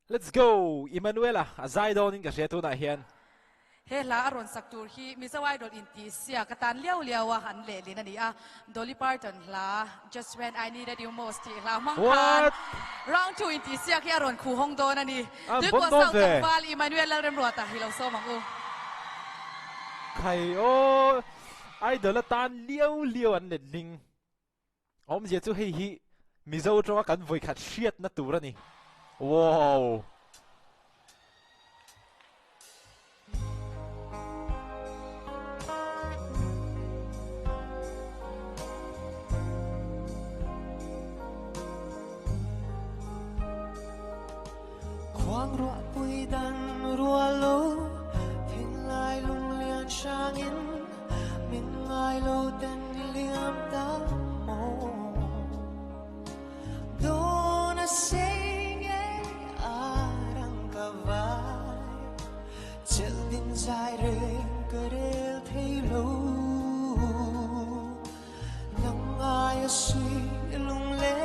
Let's go Emmanuela Zaidon in ka shetu na hian he la aron saktur hi misawai dot inti sia katan liao liao wa han le lin ani a Dolly Parton la just when I needed you most ti la mang khan what round 2 inti sia ki aron khu hong don ani an dui bon ko don sau ve tang wal Emmanuel la rem ruata hi lo so mang u khai o ai de la tan liao liao an le ling om je chu hei hi mizo tro kan voi khat shiat na tur ani wow Quang rua bụi đan rua lô thiên lai lung lian sang in mình ai lâu tên liam ta mô đô na say nghe arang cả vai chel din dài reng cơ del thấy lâu nang ai suy lung lê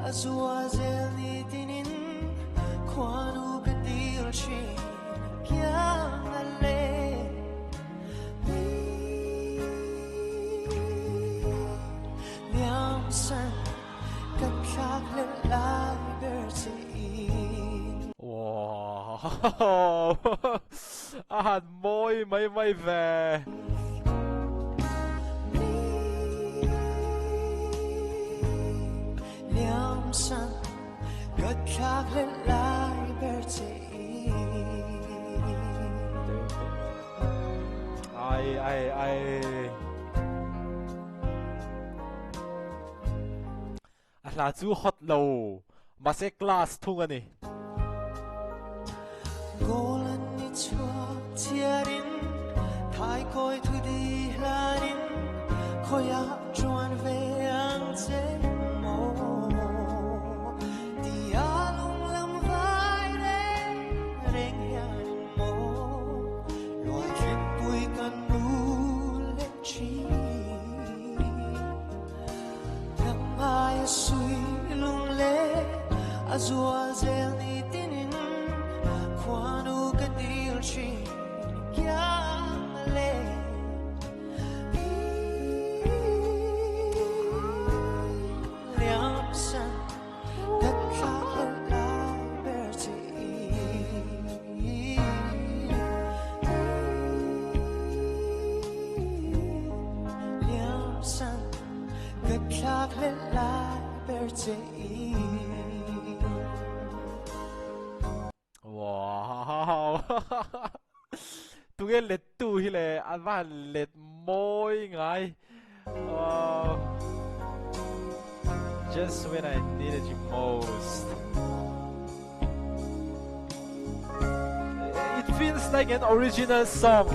azua zel ni tinin Quando che Dio ci chiama lei Liam san cất khắc lên lại bertin wow an moi mai mai ve Liam san cất khắc lên lại bertin ai la chu hot lo ma se class thung ani Golan ni chua tiarin Thai koi thu đi lanin Khoya chuan ve ang che mo Di alung lam vai re Reng hian mo Loa kip pui kan nu le chi Nang ai sui lung le Azua zel ni tinin Quando che Dio ci chiama lei Liam san cất khắc lên lại bertin Liam san cất khắc lên lại bertin wow tu ge let tu hi le an van let moi ngai wow just when I needed you most it feels like an original song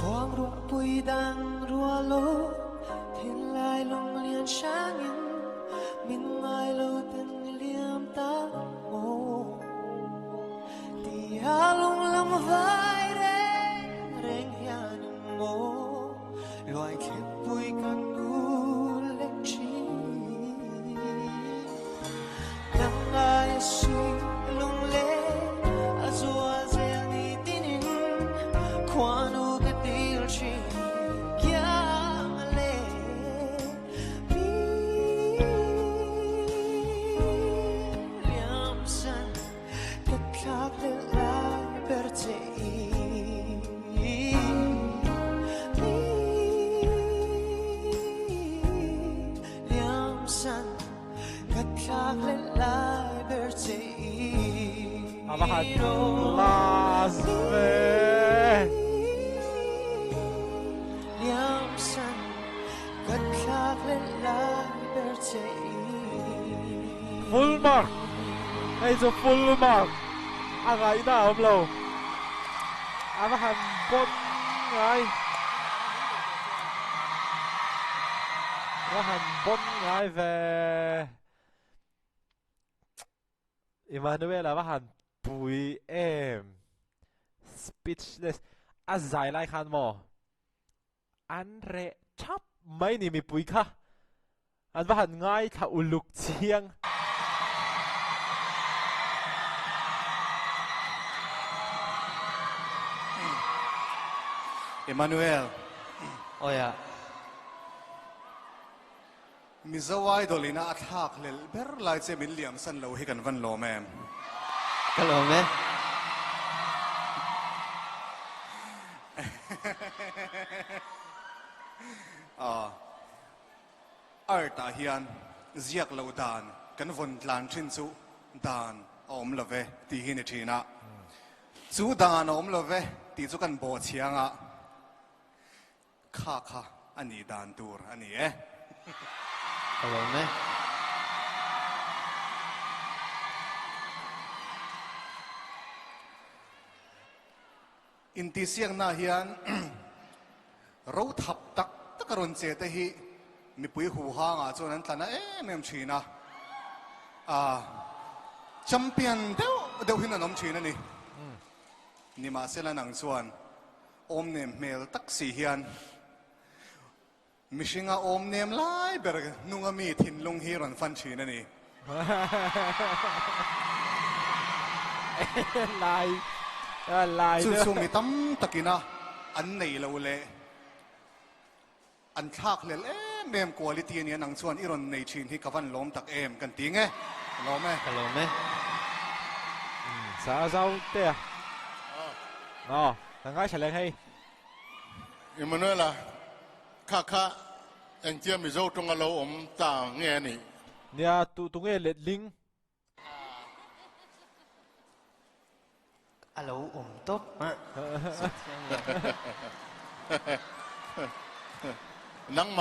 Quang rua bụi đan rua lô thiên lai lung lian sang in mình ai lâu tên liam ta mô đi a lung lam vai re reng hian mô loài khiếp bụi can nu lên chi nang ai suy lung lê azua zel ni tinin quando che Dio ci chiama lei Liam san cất khắc lên lại bertin Liam san cất khắc lên lại bertin abahan las ve Liam san cất khắc lên lại bertin full mark hey so full mark angai na om lo abahan bon ngai abahan bon ngai ve Emmanuel abahan bui em speechless a zai lai khan mo an re chap mai ni mi pui kha an va han ngai tha uluk chiang Emmanuel Oya Mizo Idol ina athak lel ber lai che min liam san lo hi kan van lo mem Kalome arta hian ziak lo dan kan von tlan thin chu dan om love ti hi ni thina chu dan om love ti chu kan bo chianga kha kha ani dan tur ani Kalome in ti siang na hian ro thap tak takaron che te hi mi pui hu ha nga chuan an tlana mem thina champion deuh hin anom thina ni ni ma sela nang chuan om nem mel tak si hian mishinga om nem lai ber nunga mi thin lung hi ron fan thina ni lai lai chu chu mi tam takina an nei lo le an thak lel mem quality ni nang chuan iron nei thin hi kawan lom tak em kan ti nge lom e Kalome sa zau te ngai chale hay Emmanuel kha anh chia mi dâu trong alo om ta nghe nè nia tu nge let ling Alo tốt nang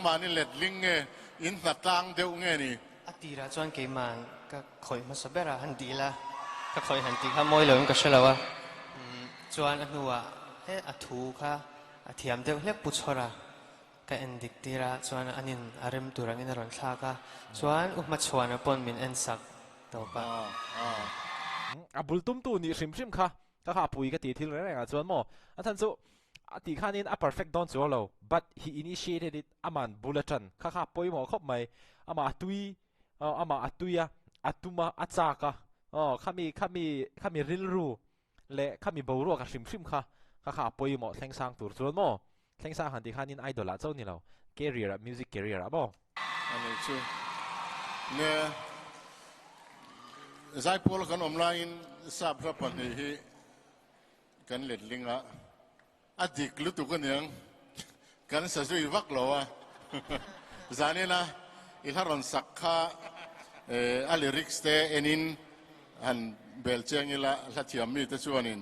man ni let ling nghe in ta tang deu nghe nè Atira chuan ke mang ka khoi ma sabera han di la ka khoi han ti kha moi lo ka shalawa chuan anuwa he athu kha athiam deuh hlek pu chhora ka endik tira chuan anin arem turang in ron thla ka chuan ma chhuan pon min en sak to pa abul tum tu ni sim kha kha pui ka ti thil re nga chuan mo athan chu ati khanin a perfect don chu lo but he initiated it aman bulletin kha poi mo khop mai ama atuya atuma achaka khami rilru le khami boru ka sim kha poi mo tlengsang tur chuan mo tlengsang han ti khanin idol a chau ni lo career music career abo anh ấy chứ nè giải phẫu kan online sắp ra phần này hi kan let ling adik lu tu kan yang kan sa zui vak lo zane na ilharon sakha a lyrics te enin han bel cheng ila lathiam mi te chuanin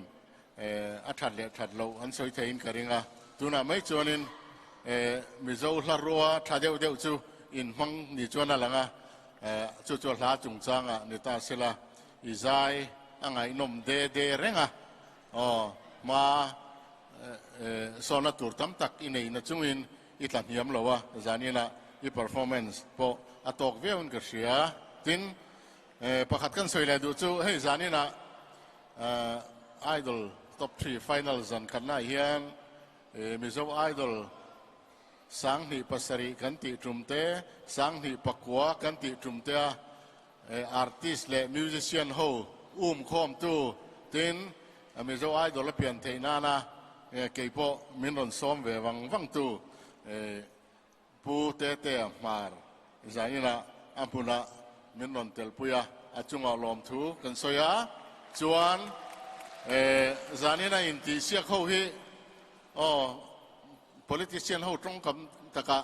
a that lo an soi thein karinga tuna mai chuanin mi zo hla roa thadeu chu in mang ni chuan alanga chu hla chung changa ni ta sela izai angai nom de renga ma sona tur tam tak inei na chungin itlan hiam lowa zanina I performance po atok veun ka sia tin pakhat kan soila du chu hei zanina idol top 3 finals an khanna hian mizo idol sang ni pasari kan ti trumte sang ni pakwa kan ti trumte artist le musician ho khom tu tin mizo idol la pian theina na keipo min ron som ve wang tu pu te mar zaina ampuna min ron tel puya achunga lom thu kan soya chuan zanina in ti sia kho hi politician ho trong kam taka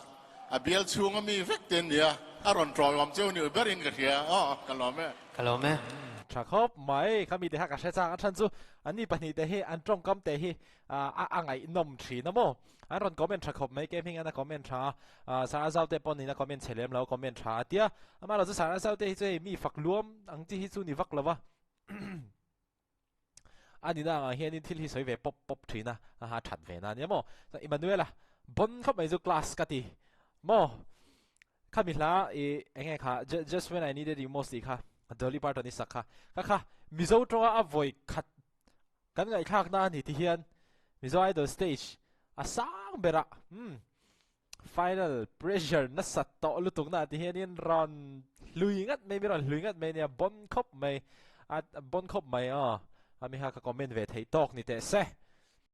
abiel chunga mi vekten dia aron troi wam cheu ni berin ka thia Kalome Chakop mai kami deha ka shechang athan chu ani pani te hi an trong kam te hi angai nom thi na mo aron comment chakop mai ke ming ana comment tha sa zau te pon ni na comment chelem lo comment tha tia ama lo chu sa zau te hi chu mi fak luam ang chi hi chu ni vak lawa ani na nga hian in thil hi soi ve pop thi na ha that ve na ni mo Emmanuel bon khop mai chu class ka ti mo kami la enge kha just when I needed you most kha Dolly Parton ni sakha kha mizo tonga avoid khat kan ngai khak na ni ti hian Mizo Idol stage sang bera final pressure na sat to lutung na ti hianin ron luingat mai mi ron luingat mai nia bon khop mai at bon khop mai mi ha ka comment ve thei tok ni te se